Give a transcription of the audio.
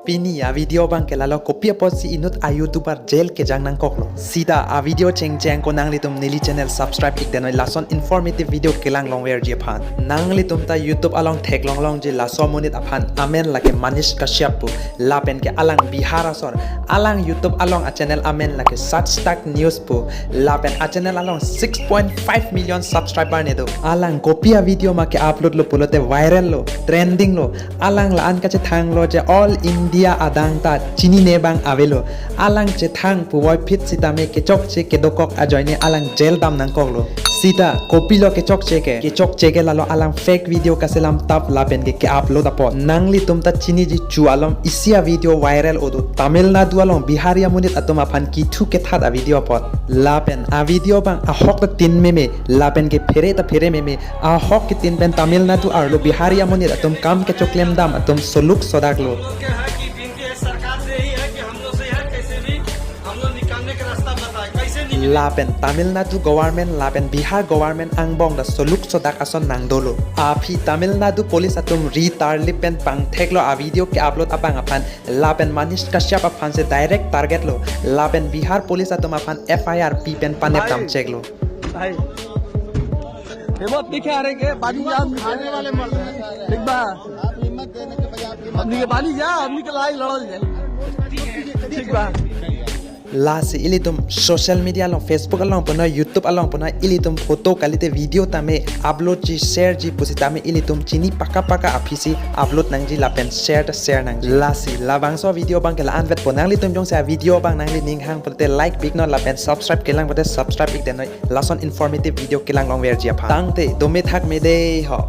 Pini a video bang ke lalo kopia posi inut a YouTuber jail ke jang nang koklo. Sida a video cheng cheng ko nang litum nili channel subscribe ik denoi lason informative video kelang long wer je phan. Nang litum ta YouTube along thek long long je laso monit aphan amen lake Manish Kashyap pu lapen ke alang Bihar asor alang YouTube along a channel amen lake Satstak News pu lapen a channel along 6.5 million subscriber ne do. Alang kopia video ma ke upload lo pulote viral lo trending lo alang la an ka che thang lo je all India adang ta chini ne bang avelo alang che thang pu wai phit sita me ke chok che ke dokok a joine alang jail dam nang kok lo sita copy lo ke chok che ke lalo alang fake video ka selam tap lapen ke upload apot nangli tum ta chini ji chu alom isia video viral odu Tamil Nadu along Biharia munit atum aphan ki thu ke that a video apot lapen a video bang a hok ta tin me lapen ke fere me a hok ke tin ben Tamil Nadu arlo Biharia munit atum kam ke choklem dam atum soluk sodak lo lapen Tamil Nadu government lapen Bihar government angbong da soluk sodak ason nangdolo api Tamil Nadu police atum retar lipen pang theklo a video ke upload apang aphan lapen Manish Kashyap aphan se direct target lo lapen Bihar police atum aphan FIR pipen pane tam check lo हिम्मत दिखा रहे के पानी जा आने वाले मर रहे हैं ठीक बा आप हिम्मत देने के बजाय अपनी के पानी जा अपनी के लड़ाई लड़ल जाए ठीक बा lasi ilitum social media along Facebook along puna YouTube along puna ilitum foto kalite video tame upload ji share ji pusi tame ilitum chini paka apisi upload nang ji lapen share nang lasi labang so video bang kela anvet ponang litum jong sa video bang nang li ning hang pote like big no lapen subscribe kelang pote subscribe ik denoi lason informative video kelang long wer ji apha tangte dome thak me de ho